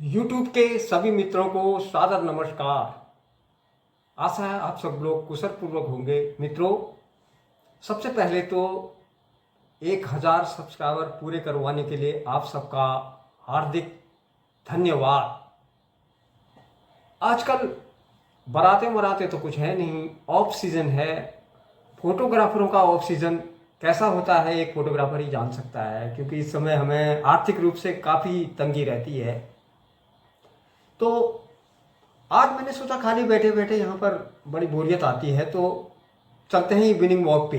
YouTube के सभी मित्रों को सादर नमस्कार। आशा है आप सब लोग कुशल पूर्वक होंगे। मित्रों, सबसे पहले तो 1000 सब्सक्राइबर पूरे करवाने के लिए आप सबका हार्दिक धन्यवाद। आजकल बराते मराते तो कुछ है नहीं, ऑफ सीजन है। फोटोग्राफरों का ऑफ सीजन कैसा होता है एक फोटोग्राफर ही जान सकता है, क्योंकि इस समय हमें आर्थिक रूप से काफ़ी तंगी रहती है। तो आज मैंने सोचा खाली बैठे बैठे यहाँ पर बड़ी बोरियत आती है, तो चलते हैं इवनिंग वॉक पे।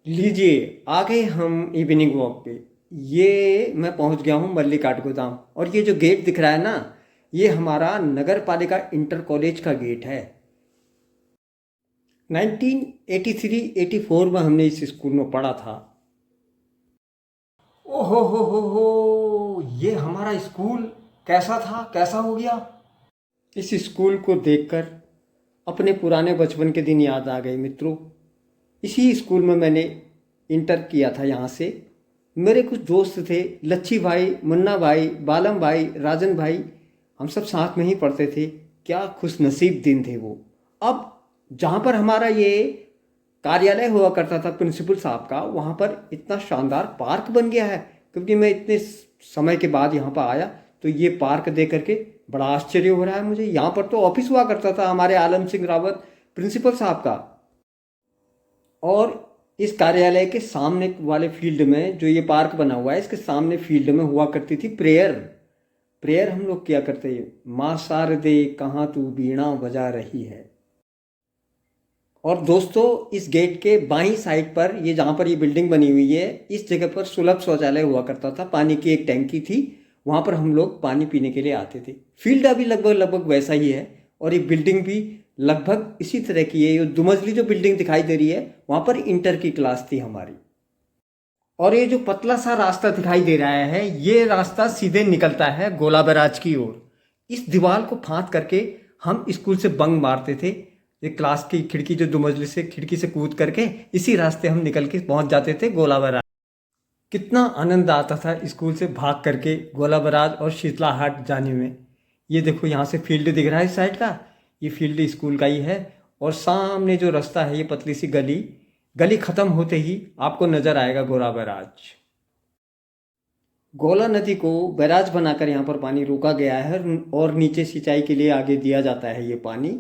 लीजिए, आ गए हम इवनिंग वॉक पे। ये मैं पहुँच गया हूँ मल्लिकाट गोदाम, और ये जो गेट दिख रहा है ना, ये हमारा नगर पालिका इंटर कॉलेज का गेट है। 1983-84 में हमने इस स्कूल में पढ़ा था। ओहो हो, ये हमारा स्कूल कैसा था, कैसा हो गया। इस स्कूल को देखकर अपने पुराने बचपन के दिन याद आ गए मित्रों। इसी स्कूल में मैंने इंटर किया था। यहाँ से मेरे कुछ दोस्त थे, लच्छी भाई, मुन्ना भाई, बालम भाई, राजन भाई, हम सब साथ में ही पढ़ते थे। क्या खुशनसीब दिन थे वो। अब जहाँ पर हमारा ये कार्यालय हुआ करता था प्रिंसिपल साहब का, वहाँ पर इतना शानदार पार्क बन गया है। क्योंकि मैं इतने समय के बाद यहाँ पर आया तो ये पार्क देख करके बड़ा आश्चर्य हो रहा है मुझे। यहाँ पर तो ऑफिस हुआ करता था हमारे आलम सिंह रावत प्रिंसिपल साहब का, और इस कार्यालय के सामने वाले फील्ड में जो ये पार्क बना हुआ है, इसके सामने फील्ड में हुआ करती थी प्रेयर। प्रेयर हम लोग किया करते हैं, माँ शारदे कहाँ तू वीणा बजा रही है। और दोस्तों, इस गेट के बाईं साइड पर ये जहाँ पर ये बिल्डिंग बनी हुई है, इस जगह पर सुलभ शौचालय हुआ करता था। पानी की एक टैंकी थी, वहाँ पर हम लोग पानी पीने के लिए आते थे। फील्ड अभी लगभग लगभग वैसा ही है, और ये बिल्डिंग भी लगभग इसी तरह की है। ये दुमजली जो बिल्डिंग दिखाई दे रही है, वहाँ पर इंटर की क्लास थी हमारी। और ये जो पतला सा रास्ता दिखाई दे रहा है, ये रास्ता सीधे निकलता है गोला बैराज की ओर। इस दीवार को फांद करके हम स्कूल से बंक मारते थे। ये क्लास की खिड़की जो दुमजली से खिड़की से कूद करके इसी रास्ते हम निकल के पहुंच जाते थे गोला बैराज। कितना आनंद आता था स्कूल से भाग करके गोला बैराज और शीतला हाट जाने में। ये देखो, यहाँ से फील्ड दिख रहा है इस साइड का, ये फील्ड स्कूल का ही है। और सामने जो रास्ता है, ये पतली सी गली, गली खत्म होते ही आपको नजर आएगा गोला बैराज। गोला नदी को बैराज बनाकर यहाँ पर पानी रोका गया है, और नीचे सिंचाई के लिए आगे दिया जाता है ये पानी।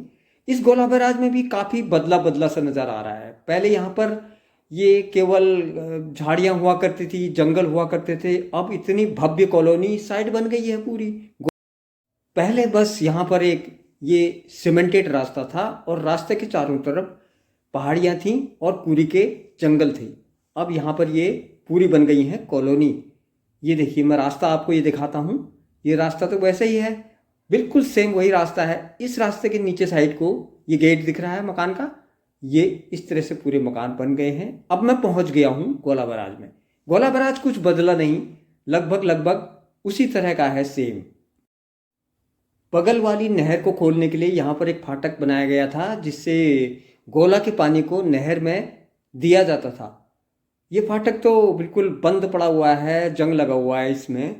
इस गोला बैराज में भी काफ़ी बदला बदला सा नज़र आ रहा है। पहले यहाँ पर ये केवल झाड़ियाँ हुआ करती थी, जंगल हुआ करते थे। अब इतनी भव्य कॉलोनी साइड बन गई है पूरी। पहले बस यहाँ पर एक ये सीमेंटेड रास्ता था, और रास्ते के चारों तरफ पहाड़ियाँ थीं और कुरी के जंगल थे। अब यहाँ पर ये पूरी बन गई है कॉलोनी। ये देखिए, मैं रास्ता आपको ये दिखाता हूँ। ये रास्ता तो वैसे ही है, बिल्कुल सेम वही रास्ता है। इस रास्ते के नीचे साइड को ये गेट दिख रहा है मकान का। ये इस तरह से पूरे मकान बन गए हैं। अब मैं पहुंच गया हूँ गोला बैराज में। गोला बैराज कुछ बदला नहीं, लगभग लगभग उसी तरह का है, सेम। बगल वाली नहर को खोलने के लिए यहाँ पर एक फाटक बनाया गया था, जिससे गोला के पानी को नहर में दिया जाता था। ये फाटक तो बिल्कुल बंद पड़ा हुआ है, जंग लगा हुआ है इसमें।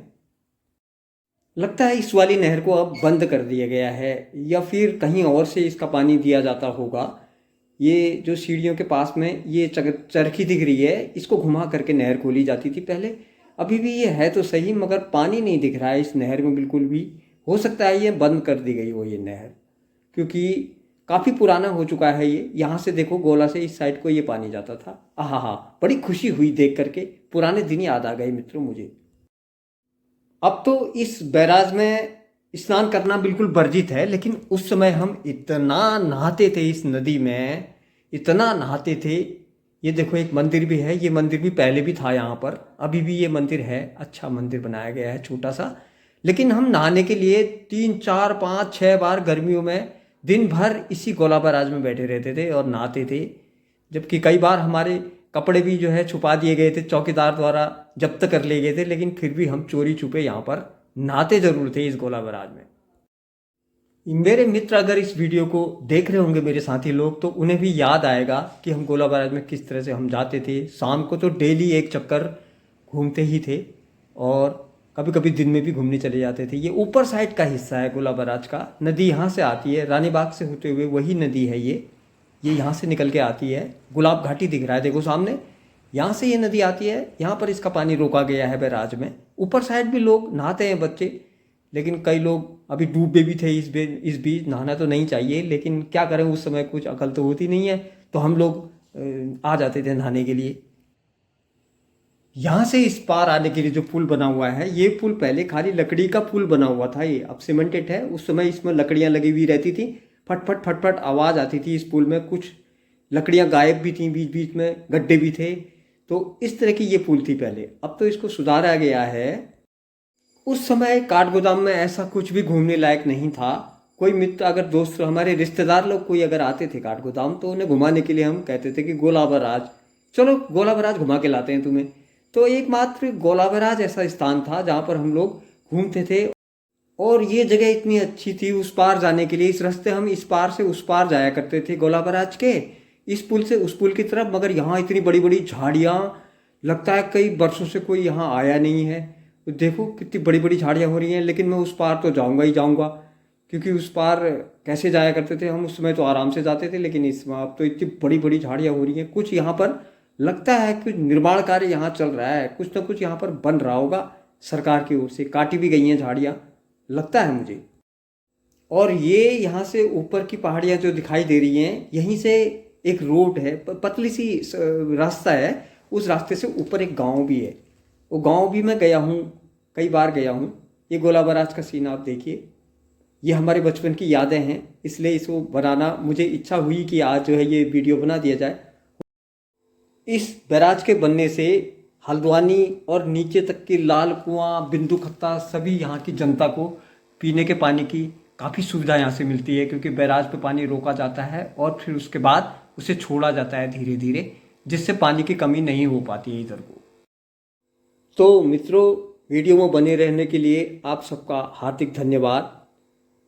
लगता है इस वाली नहर को अब बंद कर दिया गया है, या फिर कहीं और से इसका पानी दिया जाता होगा। ये जो सीढ़ियों के पास में ये चरखी दिख रही है, इसको घुमा करके नहर खोली जाती थी पहले। अभी भी ये है तो सही, मगर पानी नहीं दिख रहा है इस नहर में बिल्कुल भी। हो सकता है ये बंद कर दी गई हो ये नहर, क्योंकि काफ़ी पुराना हो चुका है ये। यहाँ से देखो, गोला से इस साइड को ये पानी जाता था। आहा हा, बड़ी खुशी हुई देख करके, पुराने दिन याद आ गए मित्रों मुझे। अब तो इस बैराज में स्नान करना बिल्कुल वर्जित है, लेकिन उस समय हम इतना नहाते थे इस नदी में, इतना नहाते थे। ये देखो, एक मंदिर भी है। ये मंदिर भी पहले भी था यहाँ पर, अभी भी ये मंदिर है। अच्छा मंदिर बनाया गया है, छोटा सा। लेकिन हम नहाने के लिए 3 4 5 6 बार गर्मियों में दिन भर इसी गोला बैराज में बैठे रहते थे और नहाते थे। जबकि कई बार हमारे कपड़े भी जो है छुपा दिए गए थे, चौकीदार द्वारा जब्त कर लिए गए थे, लेकिन फिर भी हम चोरी छुपे यहाँ पर नहाते जरूर थे इस गोला बैराज में। मेरे मित्र अगर इस वीडियो को देख रहे होंगे, मेरे साथी लोग, तो उन्हें भी याद आएगा कि हम गोला बैराज में किस तरह से हम जाते थे। शाम को तो डेली एक चक्कर घूमते ही थे, और कभी कभी दिन में भी घूमने चले जाते थे। ये ऊपर साइड का हिस्सा है गोला बैराज का। नदी यहाँ से आती है, रानी बाग से होते हुए वही नदी है ये यहाँ से निकल के आती है। गुलाब घाटी दिख रहा है देखो सामने, यहाँ से ये नदी आती है। यहाँ पर इसका पानी रोका गया है बैराज में। ऊपर साइड भी लोग नहाते हैं बच्चे, लेकिन कई लोग अभी डूबे भी थे इस बीच। नहाना तो नहीं चाहिए, लेकिन क्या करें, उस समय कुछ अकल तो होती नहीं है, तो हम लोग आ जाते थे नहाने के लिए। यहाँ से इस पार आने के लिए जो पुल बना हुआ है, ये पुल पहले खाली लकड़ी का पुल बना हुआ था, ये अब सीमेंटेड है। उस समय इसमें लकड़ियाँ लगी हुई रहती थी, फट फट फट आवाज़ आती थी इस पुल में। कुछ लकड़ियाँ गायब भी थी, बीच बीच में गड्ढे भी थे। तो इस तरह की ये पुल थी पहले, अब तो इसको सुधारा गया है। उस समय काठगोदाम में ऐसा कुछ भी घूमने लायक नहीं था। कोई मित्र, अगर दोस्त, हमारे रिश्तेदार लोग कोई अगर आते थे काठगोदाम, तो उन्हें घुमाने के लिए हम कहते थे कि गोला बैराज चलो, गोला बैराज घुमा के लाते हैं तुम्हें। तो एकमात्र गोला बैराज ऐसा स्थान था जहाँ पर हम लोग घूमते थे। और ये जगह इतनी अच्छी थी उस पार जाने के लिए। इस रास्ते हम इस पार से उस पार जाया करते थे गोला बैराज के, इस पुल से उस पुल की तरफ। मगर यहाँ इतनी बड़ी बड़ी झाड़ियाँ, लगता है कई वर्षों से कोई यहाँ आया नहीं है। तो देखो कितनी बड़ी बड़ी झाड़ियाँ हो रही हैं। लेकिन मैं उस पार तो जाऊँगा ही जाऊँगा, क्योंकि उस पार कैसे जाया करते थे हम, उस समय तो आराम से जाते थे। लेकिन इस अब तो इतनी बड़ी बड़ी झाड़ियाँ हो रही हैं। कुछ यहाँ पर लगता है कि निर्माण कार्य यहाँ चल रहा है, कुछ ना कुछ यहाँ पर बन रहा होगा सरकार की ओर से। काटी भी गई हैं झाड़ियाँ, लगता है मुझे। और ये यहाँ से ऊपर की पहाड़ियाँ जो दिखाई दे रही हैं, यहीं से एक रोड है, पतली सी रास्ता है। उस रास्ते से ऊपर एक गांव भी है, वो गांव भी मैं गया हूँ, कई बार गया हूँ। ये गोला बैराज का सीन आप देखिए, ये हमारे बचपन की यादें हैं, इसलिए इसको बनाना मुझे इच्छा हुई कि आज जो है ये वीडियो बना दिया जाए। इस बैराज के बनने से हल्द्वानी और नीचे तक की लाल कुआं, बिंदु खत्ता, सभी यहाँ की जनता को पीने के पानी की काफ़ी सुविधा यहाँ से मिलती है, क्योंकि बैराज पे पानी रोका जाता है और फिर उसके बाद उसे छोड़ा जाता है धीरे धीरे, जिससे पानी की कमी नहीं हो पाती है इधर को। तो मित्रों, वीडियो में बने रहने के लिए आप सबका हार्दिक धन्यवाद।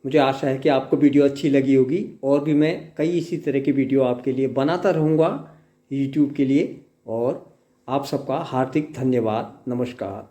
मुझे आशा है कि आपको वीडियो अच्छी लगी होगी, और भी मैं कई इसी तरह की वीडियो आपके लिए बनाता रहूँगा यूट्यूब के लिए। और आप सबका हार्दिक धन्यवाद। नमस्कार।